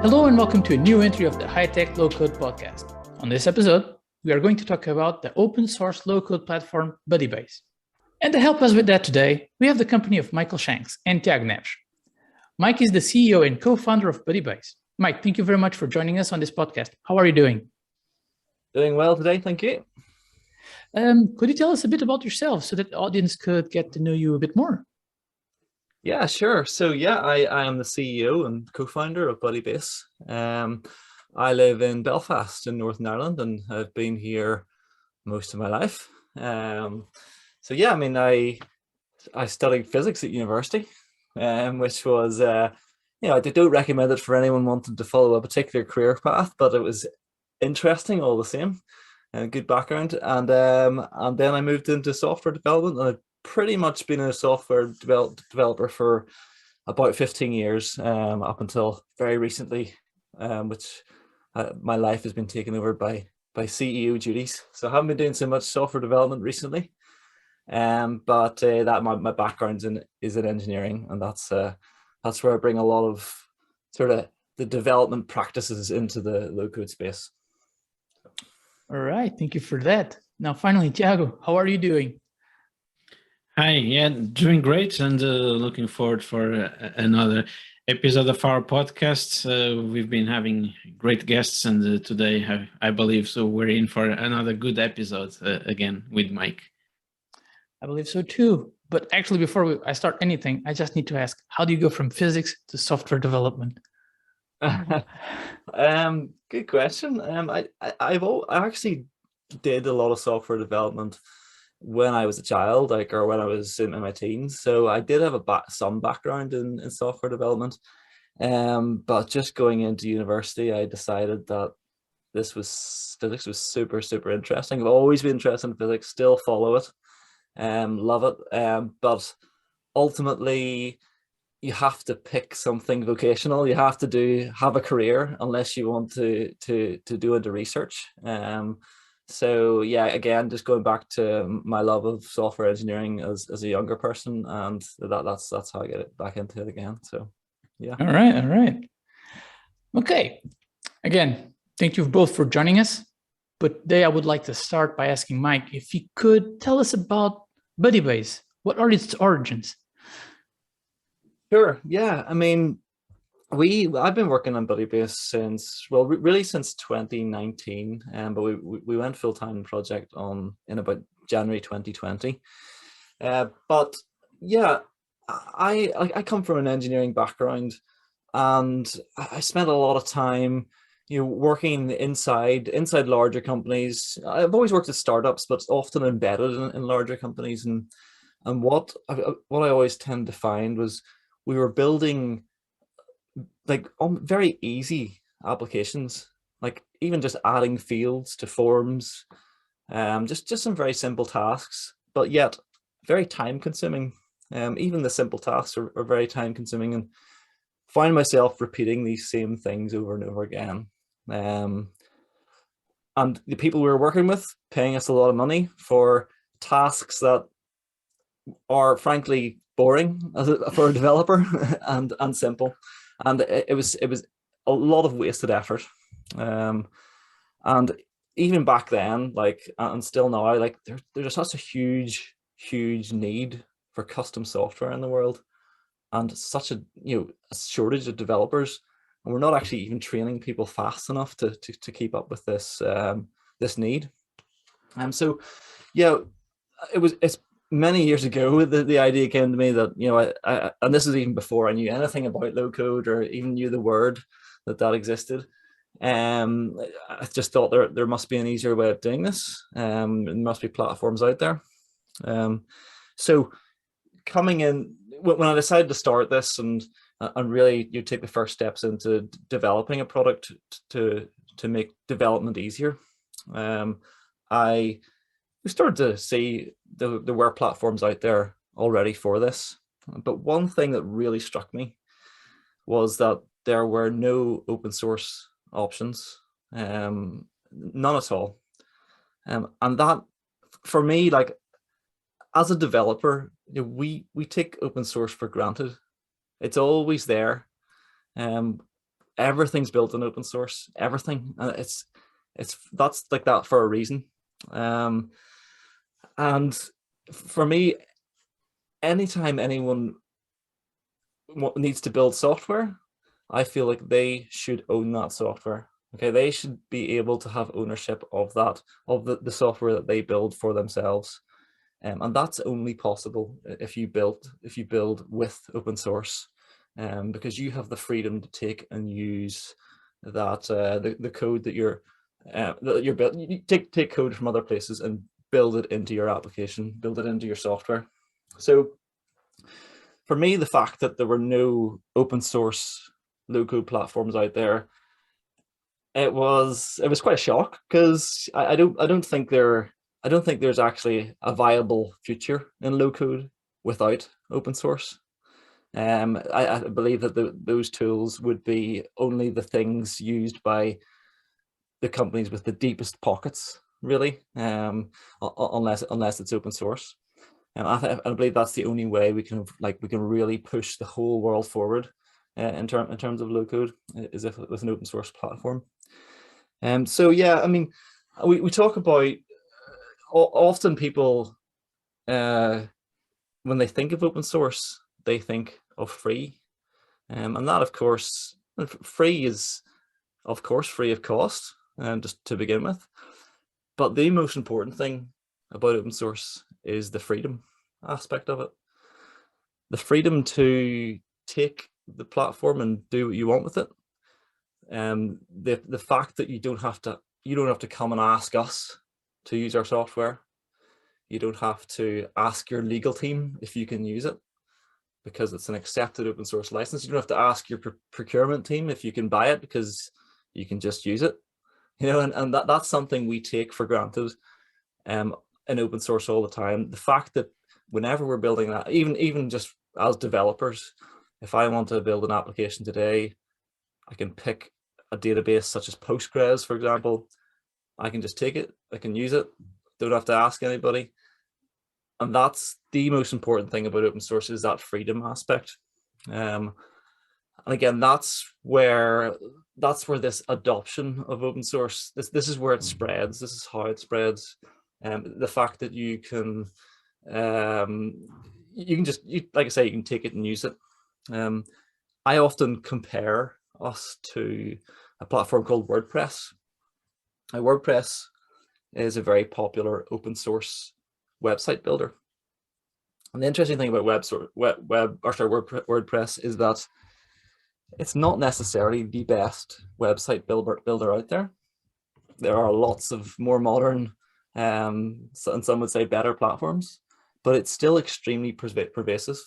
Hello and welcome to a new entry of the High Tech Low Code podcast. On this episode, we are going to talk about the open source low code platform BudiBase. And to help us with that today, we have the company of Mike Shanks and Tiago Neves. Mike is the CEO and co-founder of BudiBase. Mike, thank you very much for joining us on this podcast. How are you doing? Doing well today, thank you. Could you tell us a bit about yourself so that the audience could get to know you a bit more? Yeah, sure. So I am the CEO and co-founder of BudiBase. I live in Belfast in Northern Ireland and I've been here most of my life. I studied physics at university, which was, I don't recommend it for anyone wanting to follow a particular career path, but it was interesting all the same. Good background, and then I moved into software development, and I've pretty much been a software developer for about 15 years, up until very recently, which my life has been taken over by CEO duties. So I haven't been doing so much software development recently, but my background is in engineering, and that's where I bring a lot of sort of the development practices into the low code space. All right, thank you for that. Now, finally, Tiago, how are you doing? Hi, yeah, doing great, and looking forward for another episode of our podcast. We've been having great guests, and today I believe so we're in for another good episode again with Mike. I believe so too. But actually, before I start anything, I just need to ask, how do you go from physics to software development? Good question. I actually did a lot of software development when I was a child, or when I was in my teens. So I did have some background in software development. But just going into university, I decided that physics was super, super interesting. I've always been interested in physics, still follow it, love it. But ultimately, you have to pick something vocational. You have to have a career unless you want to do into research. So yeah, again, just going back to my love of software engineering as a younger person, and that's how I get it back into it again. So yeah. All right. Okay. Again, thank you both for joining us. But today I would like to start by asking Mike if he could tell us about BudiBase. What are its origins? Sure. Yeah. I mean, I've been working on BudiBase since 2019, but we went full-time project in about January 2020. But yeah, I come from an engineering background, and I spent a lot of time, working inside larger companies. I've always worked at startups, but often embedded in larger companies. And what I always tend to find was we were building very easy applications, like even just adding fields to forms, just some very simple tasks, but yet very time consuming. Even the simple tasks are very time consuming, and find myself repeating these same things over and over again. And the people we were working with paying us a lot of money for tasks that are frankly boring for a developer and simple. And it was a lot of wasted effort. And even back then, and still now, there's such a huge need for custom software in the world, and such a shortage of developers, and we're not actually even training people fast enough to keep up with this need. So yeah, it's many years ago, the idea came to me that, and this is even before I knew anything about low code or even knew the word that existed. I just thought there must be an easier way of doing this. There must be platforms out there. So coming in, when I decided to start this and really you take the first steps into developing a product to make development easier, we started to see there were platforms out there already for this. But one thing that really struck me was that there were no open source options, none at all. And that, for me, as a developer, we take open source for granted. It's always there. everything's built in open source, everything, and that's like that for a reason. And for me, anytime anyone needs to build software, I feel like they should own that software. Okay, they should be able to have ownership of that, of the software that they build for themselves. And that's only possible if you build with open source, because you have the freedom to take and use that the code that you're building. You take code from other places and build it into your application, build it into your software. So for me, the fact that there were no open source low-code platforms out there, it was quite a shock, because I don't think there's actually a viable future in low-code without open source. I believe that those tools would be only the things used by the companies with the deepest pockets, really, unless it's open source. I believe that's the only way we can really push the whole world forward in terms of low code, is if it was an open source platform. So yeah, I mean, we talk about, often people, when they think of open source, they think of free, and that, of course, free is of course free of cost, just to begin with. But the most important thing about open source is the freedom aspect of it. The freedom to take the platform and do what you want with it. The fact that you don't have to come and ask us to use our software. You don't have to ask your legal team if you can use it, because it's an accepted open source license. You don't have to ask your procurement team if you can buy it, because you can just use it. And that's something we take for granted in open source all the time. The fact that whenever we're building that, even just as developers, if I want to build an application today, I can pick a database such as Postgres, for example. I can just take it, I can use it, don't have to ask anybody. And that's the most important thing about open source, is that freedom aspect. And again, that's where this adoption of open source, this is where it spreads. This is how it spreads. The fact that you can just, like I say, you can take it and use it. I often compare us to a platform called WordPress. Now, WordPress is a very popular open source website builder. And the interesting thing about WordPress is that it's not necessarily the best website builder out there. There are lots of more modern, and some would say better platforms, but it's still extremely pervasive,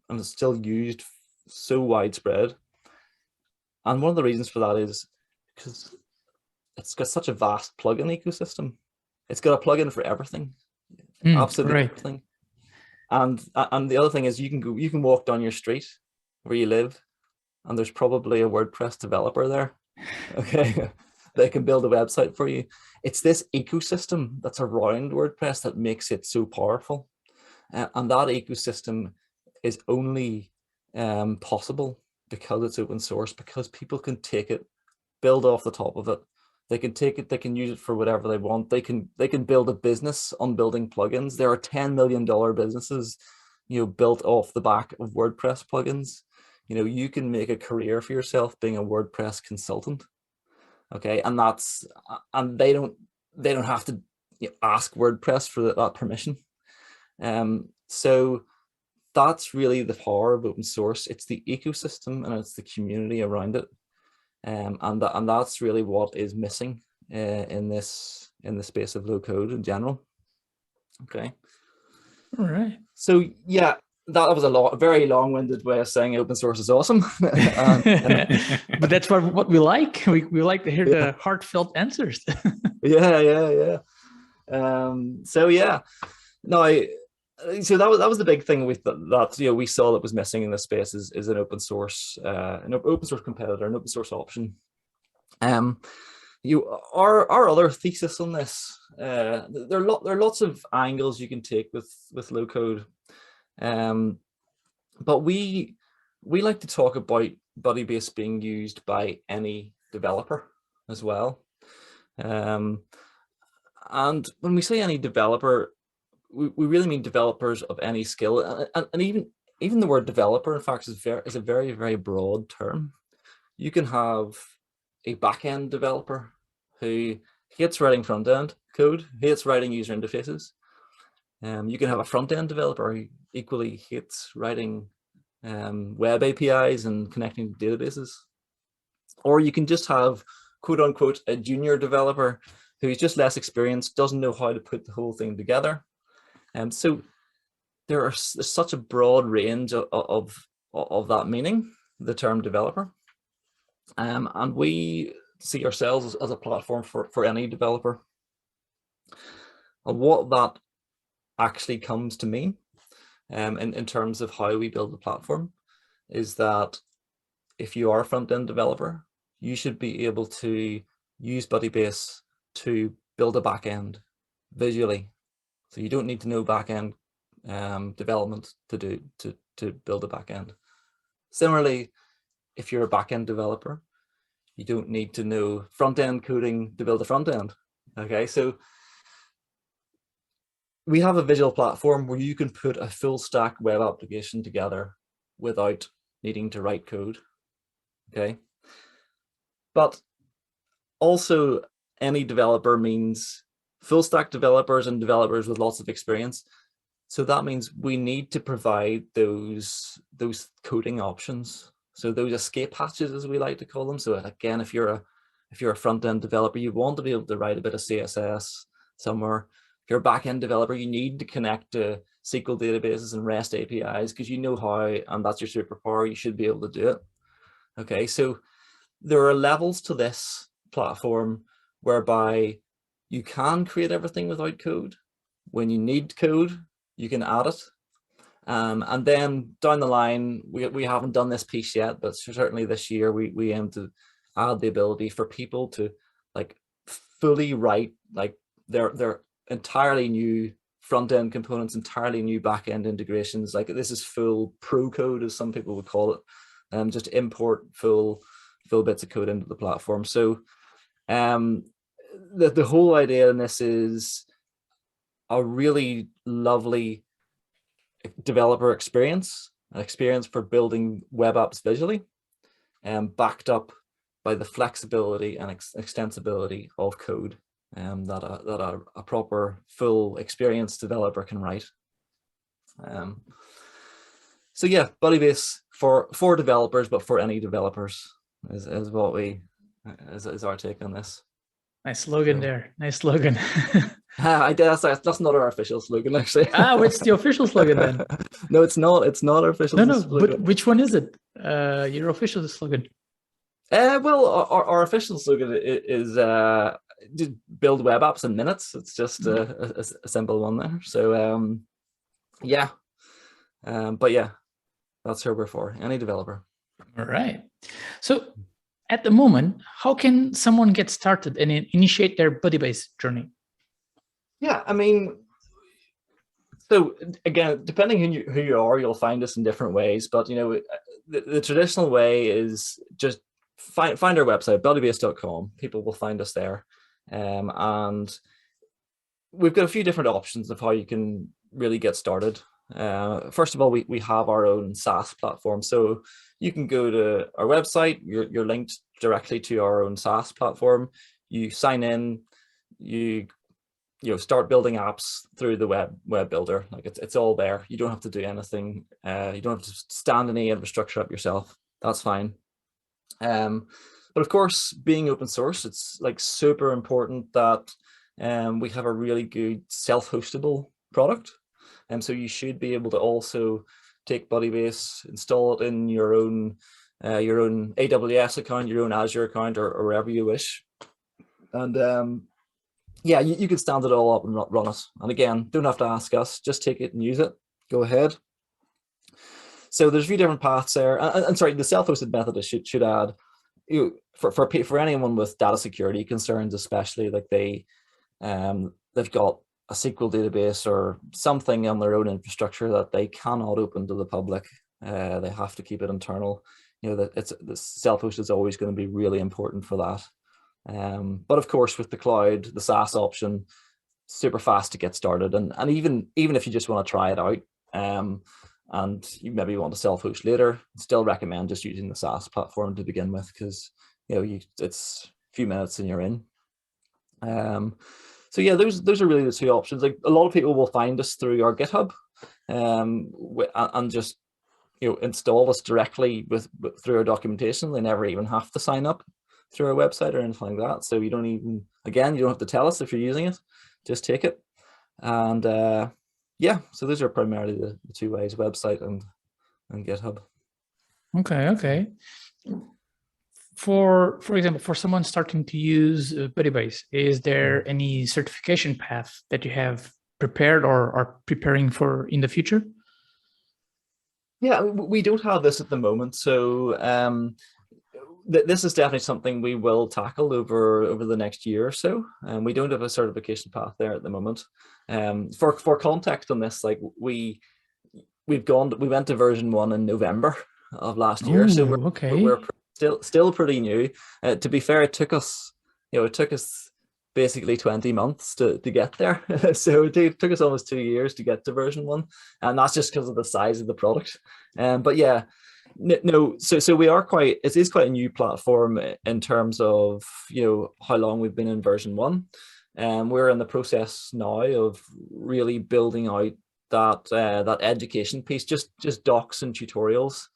and it's still used so widespread. And one of the reasons for that is because it's got such a vast plugin ecosystem. It's got a plugin for everything, absolutely right. everything. And the other thing is, you can walk down your street where you live, and there's probably a WordPress developer there. Okay, they can build a website for you. It's this ecosystem that's around WordPress that makes it so powerful, and that ecosystem is only possible because it's open source, because people can take it, build off the top of it. They can take it, they can use it for whatever they want. They can build a business on building plugins. There are $10 million businesses, built off the back of WordPress plugins. You can make a career for yourself being a WordPress consultant. Okay, and they don't have to ask WordPress for that permission. So that's really the power of open source. It's the ecosystem and it's the community around it. And that's really what is missing in the space of low code in general. Okay. All right. So yeah, that was a very long-winded way of saying open source is awesome. But that's what we like. We like to hear the heartfelt answers. Yeah. So yeah, no, so that was the big thing with that we saw that was missing in this space is an open source competitor, an open source option. Our other thesis on this, there are lots of angles you can take with low code, but we like to talk about BudiBase being used by any developer as well. And when we say any developer, we really mean developers of any skill, and even the word developer, in fact, is a very, very broad term. You can have a back-end developer who hates writing front-end code, hates writing user interfaces. You can have a front-end developer who equally hates writing web APIs and connecting to databases. Or you can just have, quote unquote, a junior developer who's just less experienced, doesn't know how to put the whole thing together. So there's such a broad range of that meaning, the term developer. And we see ourselves as a platform for any developer. And what that actually comes to mean in terms of how we build the platform is that if you are a front-end developer, you should be able to use BudiBase to build a back-end visually. So you don't need to know back-end development to build a back-end. Similarly, if you're a back-end developer, you don't need to know front-end coding to build a front-end. Okay, so we have a visual platform where you can put a full stack web application together without needing to write code. Okay, but also any developer means full stack developers and developers with lots of experience. So that means we need to provide those coding options. So those escape hatches, as we like to call them. So again, if you're a front-end developer, you want to be able to write a bit of CSS somewhere. If you're a back-end developer, you need to connect to SQL databases and REST APIs because you know how, and that's your superpower. You should be able to do it. Okay, so there are levels to this platform whereby you can create everything without code. When you need code, you can add it. And then down the line, we haven't done this piece yet, but certainly this year we aim to add the ability for people to like fully write like their entirely new front-end components, entirely new back-end integrations. Like this is full pro code, as some people would call it. Just import full bits of code into the platform. So the whole idea in this is a really lovely developer experience, an experience for building web apps visually, backed up by the flexibility and extensibility of code that a proper full experienced developer can write. So yeah, BudiBase for developers, but for any developers is what is our take on this. Nice slogan there. Nice slogan. That's not our official slogan, actually. What's the official slogan then? No, it's not. It's not our official. No, slogan. but which one is it? Your official slogan? Well, our official slogan is build web apps in minutes. It's just a simple one there. So yeah, but yeah, that's who we're for. Any developer. All right. So at the moment, how can someone get started and initiate their BudiBase journey? Yeah, I mean, so again, depending who you are, you'll find us in different ways. But you know, the traditional way is just find our website, budibase.com. People will find us there, and we've got a few different options of how you can really get started. First of all, we have our own SaaS platform, so you can go to our website. You're linked directly to our own SaaS platform. You sign in, you start building apps through the web builder. Like it's all there. You don't have to do anything. You don't have to stand any infrastructure up yourself. That's fine. But of course, being open source, it's like super important that we have a really good self-hostable product. And so you should be able to also take BudiBase, install it in your own AWS account, your own Azure account, or wherever you wish. And yeah, you can stand it all up and run it. And again, don't have to ask us, just take it and use it. Go ahead. So there's a few different paths there. And sorry, the self-hosted method should add, for anyone with data security concerns, especially, like they've got a SQL database or something on their own infrastructure that they cannot open to the public. They have to keep it internal. that the self-host is always going to be really important for that. But of course, with the cloud, the SaaS option, super fast to get started, and even if you just want to try it out, and you maybe want to self-host later, still recommend just using the SaaS platform to begin with, because it's a few minutes and you're in. So yeah, those are really the two options. Like, a lot of people will find us through our GitHub, and just install us directly through our documentation. They never even have to sign up through our website or anything like that. So you don't have to tell us if you're using it, just take it. And yeah, so those are primarily the two ways: website and GitHub. Okay. For example, for someone starting to use BudiBase, is there any certification path that you have prepared or are preparing for in the future? Yeah, we don't have this at the moment, so this is definitely something we will tackle over the next year or so. And we don't have a certification path there at the moment. For context on this, like we went to version 1 in November of last year, so we're still pretty new. To be fair, it took us basically 20 months to get there. So it took us almost 2 years to get to version 1, and that's just because of the size of the product. But yeah, no, so it is quite a new platform in terms of how long we've been in version 1. We're in the process now of really building out that education piece, just docs and tutorials.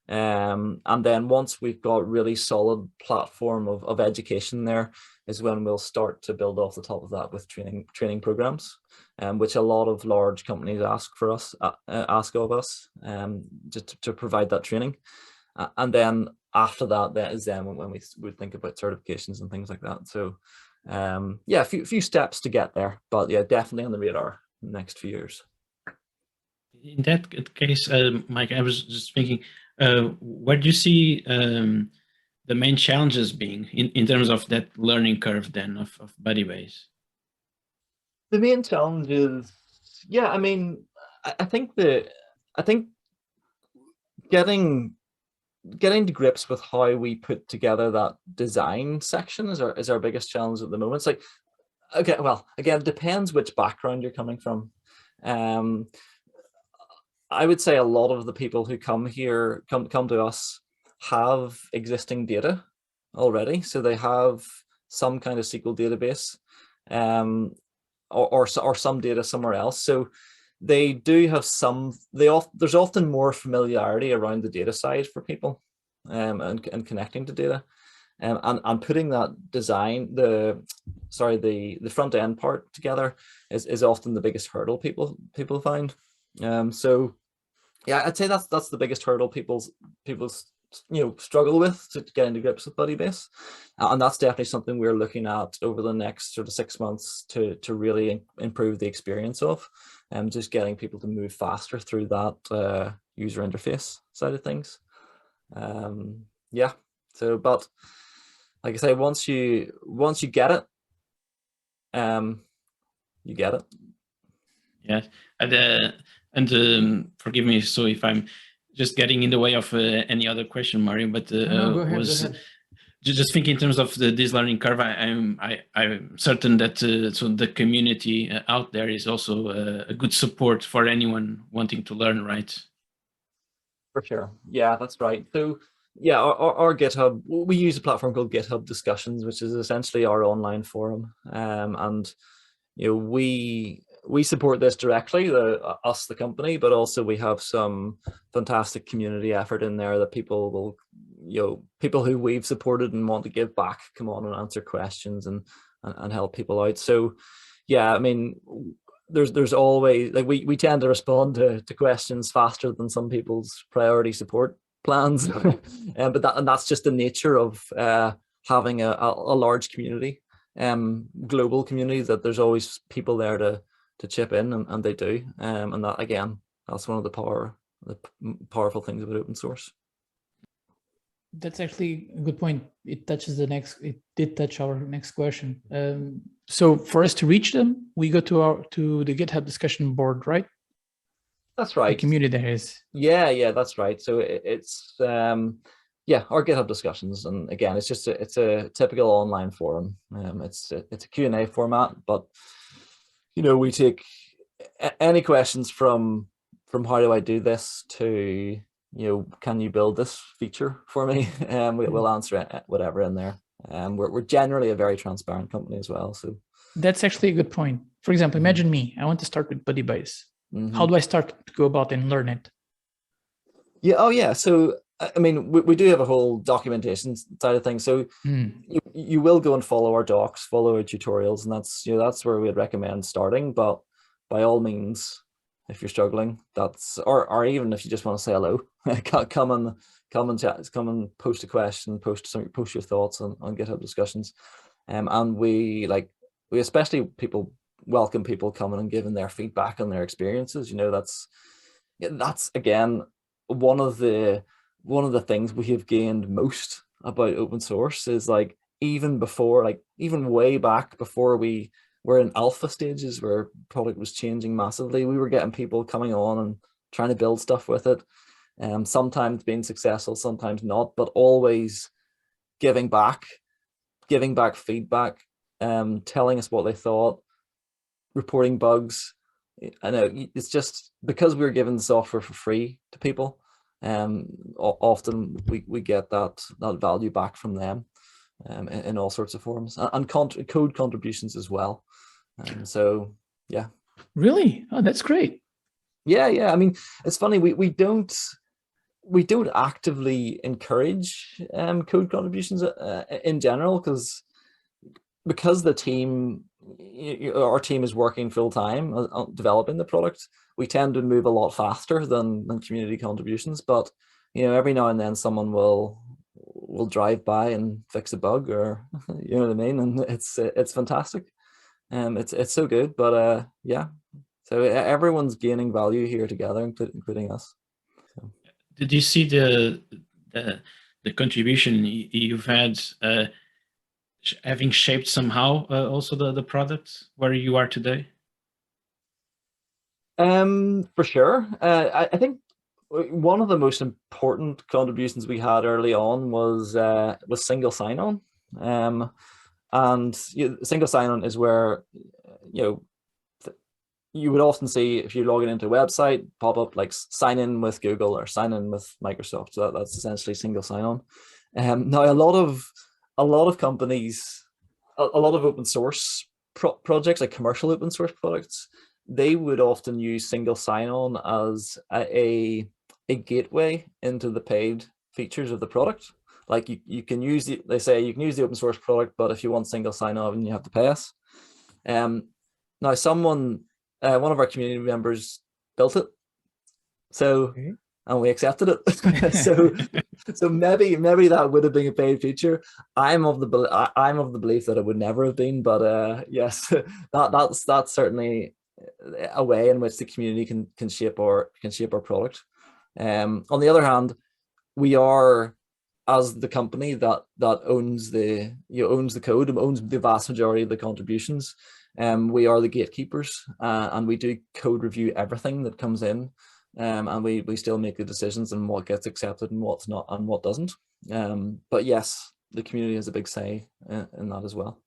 And then once we've got really solid platform of education, there is when we'll start to build off the top of that with training programs, which a lot of large companies ask of us, just to provide that training. And then after that is then when we would think about certifications and things like that. So yeah, a few steps to get there, but yeah, definitely on the radar in the next few years. In that case, Mike, I was just thinking, where do you see the main challenges being in terms of that learning curve then of BudiBase? The main challenge is, yeah, I mean, I think getting to grips with how we put together that design section is our biggest challenge at the moment. It's like, okay, well, again, it depends which background you're coming from. I would say a lot of the people who come to us have existing data already, so they have some kind of SQL database, or some data somewhere else. So they do have there's often more familiarity around the data side for people, and connecting to data, and putting that design, the front end part together is often the biggest hurdle people find. So yeah, I'd say that's the biggest hurdle people struggle with to get into grips with BudiBase, and that's definitely something we're looking at over the next sort of 6 months to really improve the experience of, and just getting people to move faster through that user interface side of things. Yeah, so, but like I say, once you get it, you get it. Yes, and forgive me, so if I'm just getting in the way of any other question, Mario, but No, go ahead. Just thinking in terms of this learning curve, I'm certain that so the community out there is also a good support for anyone wanting to learn, right? For sure, yeah, that's right. So yeah, our GitHub, we use a platform called GitHub Discussions, which is essentially our online forum, and we support this directly, the company, but also we have some fantastic community effort in there that people will, people who we've supported and want to give back come on and answer questions and help people out. So yeah, I mean, there's always, like, we tend to respond to questions faster than some people's priority support plans. But that's just the nature of having a large community, global community, that there's always people there to chip in, and they do, and that, again, that's one of the powerful things about open source. That's actually a good point. It did touch our next question. So for us to reach them, we go to the GitHub discussion board, right? That's right. The community there is. Yeah, that's right. So it's Yeah, our GitHub discussions, and again, it's a typical online forum. It's a Q&A format, but we take any questions from how do I do this to can you build this feature for me? We'll answer whatever in there. We're generally a very transparent company as well. So that's actually a good point. For example, imagine me. I want to start with BudiBase. How do I start to go about and learn it? Yeah. Oh, yeah. So I mean, we do have a whole documentation side of things. So you will go and follow our docs, follow our tutorials, and that's where we'd recommend starting. But by all means, if you're struggling, or even if you just want to say hello, come and chat, come and post a question, post your thoughts on GitHub discussions, and we especially welcome people coming and giving their feedback on their experiences. That's again one of the things we have gained most about open source is even way back before we were in alpha stages where product was changing massively, we were getting people coming on and trying to build stuff with it, sometimes being successful, sometimes not, but always giving back feedback, telling us what they thought, reporting bugs. I know it's just because we're giving the software for free to people. Often we get that value back from them in all sorts of forms, and code contributions as well. So yeah. Really? Oh, that's great. Yeah. I mean, it's funny, we don't actively encourage code contributions in general, because the team, our team is working full time on developing the product. We tend to move a lot faster than community contributions, but every now and then someone will drive by and fix a bug, or you know what I mean, and it's fantastic. It's so good, but yeah, so everyone's gaining value here together, including us. So. Did you see the contribution you've had having shaped somehow also the product where you are today? For sure. I think one of the most important contributions we had early on was single sign-on. And single sign-on is where you would often see, if you're logging into a website, pop up like sign in with Google or sign in with Microsoft. So that's essentially single sign-on. Now a lot of companies, a lot of open source projects, like commercial open source products, they would often use single sign-on as a gateway into the paid features of the product. Like you can use they say you can use the open source product, but if you want single sign-on, you have to pay us. Now one of our community members built it, so and we accepted it. so maybe that would have been a paid feature. I'm of the belief that it would never have been, but yes, that's certainly a way in which the community can shape our product. On the other hand, we are, as the company that owns the code, owns the vast majority of the contributions, we are the gatekeepers, and we do code review everything that comes in, and we still make the decisions on what gets accepted and what's not and what doesn't. But yes, the community has a big say in that as well.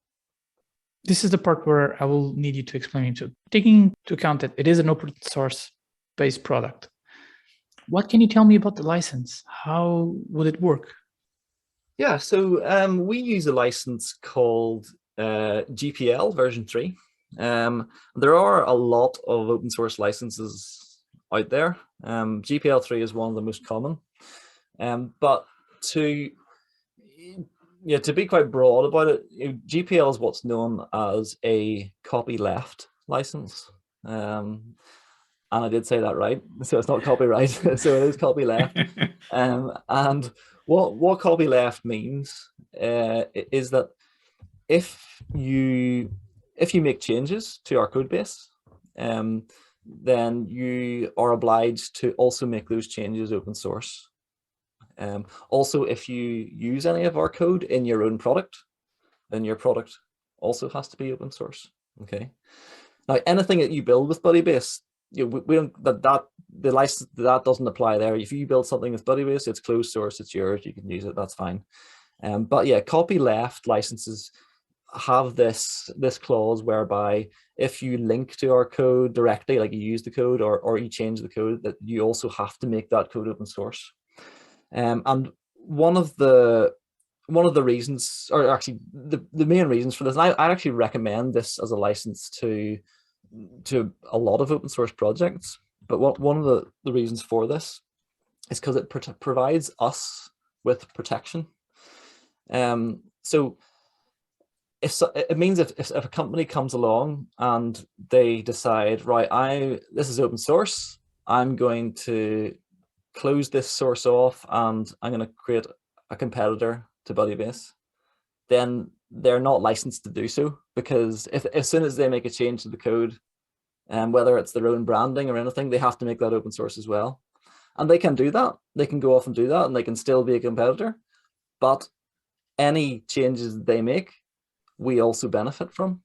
This is the part where I will need you to explain it to. Taking into account that it is an open source based product, what can you tell me about the license? How would it work? Yeah, so we use a license called GPL version 3. There are a lot of open source licenses out there. GPL 3 is one of the most common. But to be quite broad about it, GPL is what's known as a copyleft license. And I did say that right, so it's not copyright, so it is copyleft. And what copyleft means is that if you make changes to our code base, then you are obliged to also make those changes open source. Also, if you use any of our code in your own product, then your product also has to be open source. Okay. Now, anything that you build with BudiBase, we don't that the license that doesn't apply there. If you build something with BudiBase, it's closed source, it's yours, you can use it, that's fine. But yeah, copyleft licenses have this clause whereby if you link to our code directly, like you use the code or you change the code, that you also have to make that code open source. And one of the reasons, or actually the main reasons for this, and I actually recommend this as a license to a lot of open source projects, but one of the reasons for this is because it provides us with protection. So it means if a company comes along and they decide, right, this is open source, I'm going to close this source off and I'm going to create a competitor to BudiBase, then they're not licensed to do so, because as soon as they make a change to the code, whether it's their own branding or anything, they have to make that open source as well. And they can do that. They can go off and do that, and they can still be a competitor. But any changes they make, we also benefit from,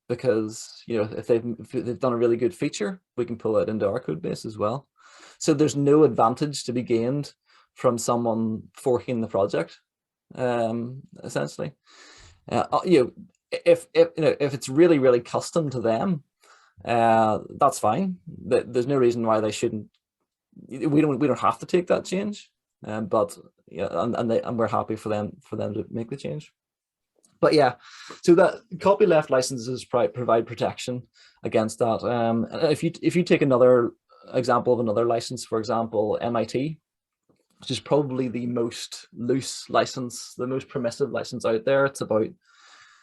because if they've done a really good feature, we can pull it into our code base as well. So there's no advantage to be gained from someone forking the project, essentially. If it's really, really custom to them, that's fine. There's no reason why they shouldn't. We don't have to take that change, but yeah, and we're happy for them to make the change. But yeah, so that copyleft licenses provide protection against that. If you take another example of another license, for example, MIT, which is probably the most loose license, the most permissive license out there. It's about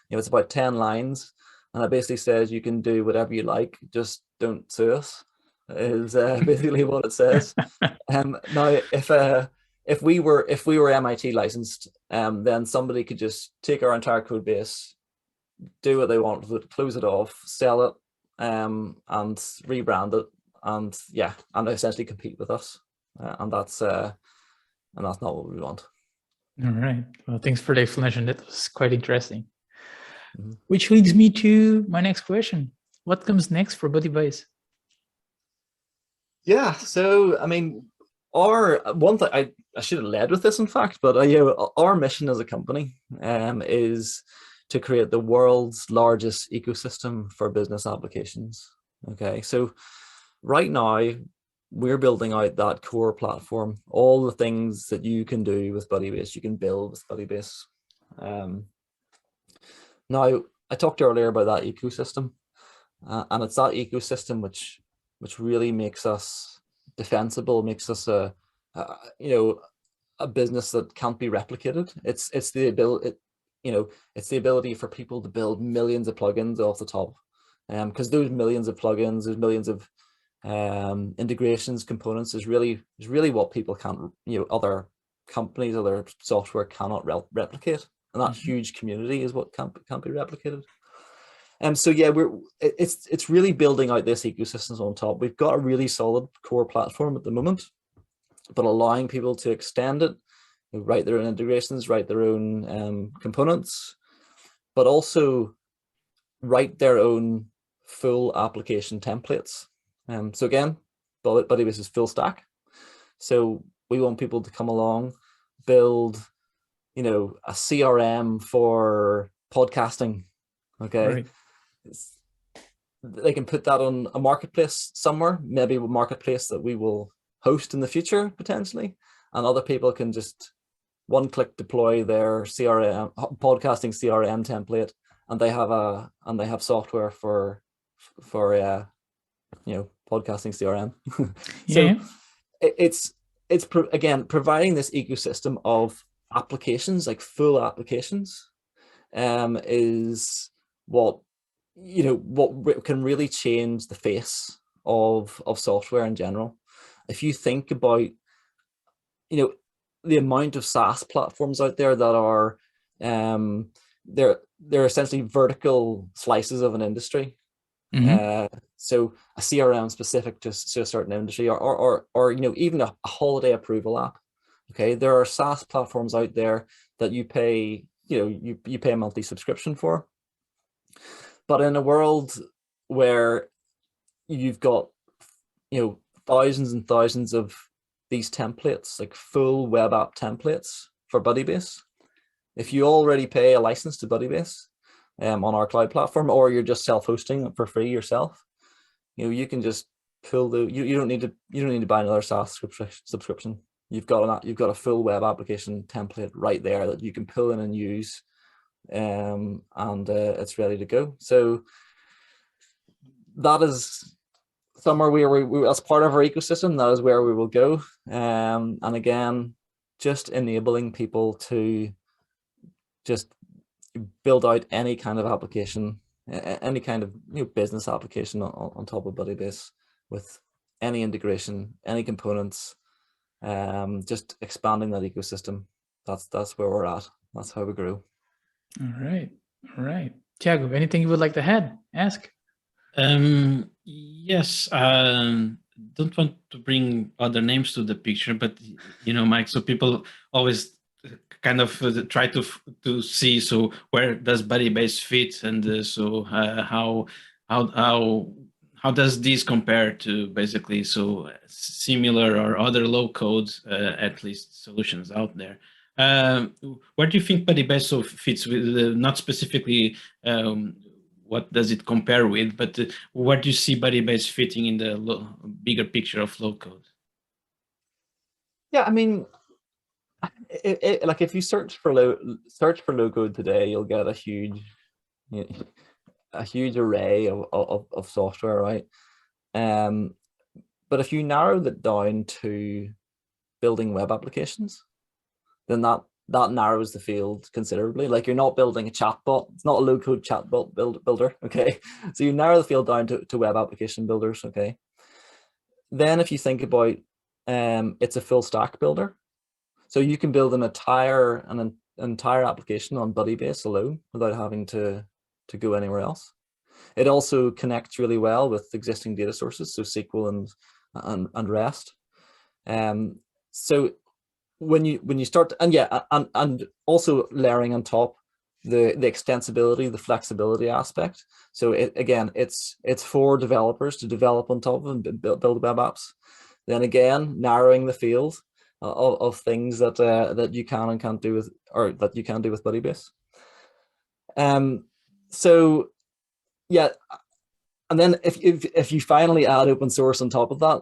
it's about 10 lines, and it basically says you can do whatever you like, just don't sue us, is basically what it says. Now, if we were MIT licensed, then somebody could just take our entire code base, do what they want with it, close it off, sell it, and rebrand it, and essentially compete with us, and that's not what we want. All right. Well, thanks for the explanation. That was quite interesting. Mm-hmm. Which leads me to my next question: what comes next for BudiBase? Yeah. So, I mean, our one thing I should have led with this, in fact, but our mission as a company is to create the world's largest ecosystem for business applications. Okay, so right now we're building out that core platform, all the things that you can do with BudiBase, you can build with BudiBase. Now, I talked earlier about that ecosystem, and it's that ecosystem which really makes us defensible, makes us a business that can't be replicated. It's the ability, it's the ability for people to build millions of plugins off the top, because those millions of plugins, those millions of integrations, components is really what people can't, other companies, other software cannot replicate, and that huge community is what can't be replicated. So yeah, it's really building out this ecosystem on top. We've got a really solid core platform at the moment, but allowing people to extend it, write their own integrations, write their own components, but also write their own full application templates. So again, BudiBase is full stack. So we want people to come along, build, a CRM for podcasting. Okay. Right. They can put that on a marketplace somewhere, maybe a marketplace that we will host in the future potentially, and other people can just one-click deploy their podcasting CRM template, and they have software for podcasting CRM. So it's again providing this ecosystem of applications, like full applications, is what can really change the face of software in general. If you think about the amount of SaaS platforms out there that are they're essentially vertical slices of an industry. So a CRM specific to a certain industry, or even a holiday approval app. Okay, there are SaaS platforms out there that you pay you pay a monthly subscription for. But in a world where you've got thousands and thousands of these templates, like full web app templates for BudiBase. If you already pay a license to BudiBase on our cloud platform, or you're just self-hosting for free yourself, you can just pull you don't need to buy another SaaS subscription. You've got a full web application template right there that you can pull in and use, and it's ready to go. So that is somewhere we as part of our ecosystem, that is where we will go. And again, just enabling people to just build out any kind of application, any kind of business application on top of BudiBase with any integration, any components, just expanding that ecosystem. That's where we're at. That's how we grow. All right. Tiago, anything you would like to ask? Yes. Don't want to bring other names to the picture, but Mike, so people always kind of try to see, so where does BudiBase fit, and so how does this compare to basically so similar or other low code at least solutions out there? Where do you think BudiBase so fits with, not specifically what does it compare with, but where do you see BudiBase fitting in the bigger picture of low code? Yeah, I mean, like if you search for low code today, you'll get a huge array of software, right? But if you narrow that down to building web applications, then that narrows the field considerably. Like, you're not building a chatbot. It's not a low code chatbot builder. Okay, so you narrow the field down to web application builders. Okay, then if you think about it's a full stack builder. So you can build an entire application on BudiBase alone without having to go anywhere else. It also connects really well with existing data sources, so SQL and REST. So when you start, and also layering on top the extensibility, the flexibility aspect. So it's for developers to develop on top of and build web apps. Then again, narrowing the field of things that you can and can't do with, or that you can do with BudiBase. So yeah, and then if you finally add open source on top of that,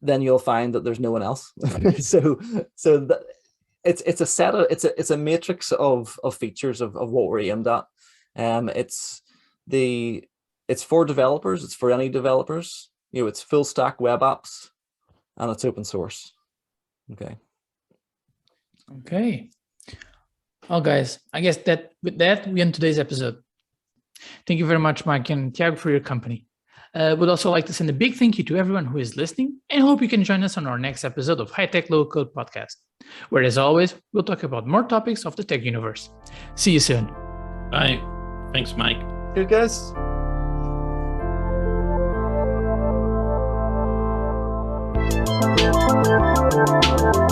then you'll find that there's no one else. so that it's a matrix of features of what we're aimed at. It's for developers. It's for any developers. It's full stack web apps, and it's open source. Okay. Well, guys, I guess that with that, we end today's episode. Thank you very much, Mike and Tiago, for your company. Would also like to send a big thank you to everyone who is listening, and hope you can join us on our next episode of High Tech Low Code Podcast, where, as always, we'll talk about more topics of the tech universe. See you soon. Bye. Thanks, Mike. Good, guys. Thank you.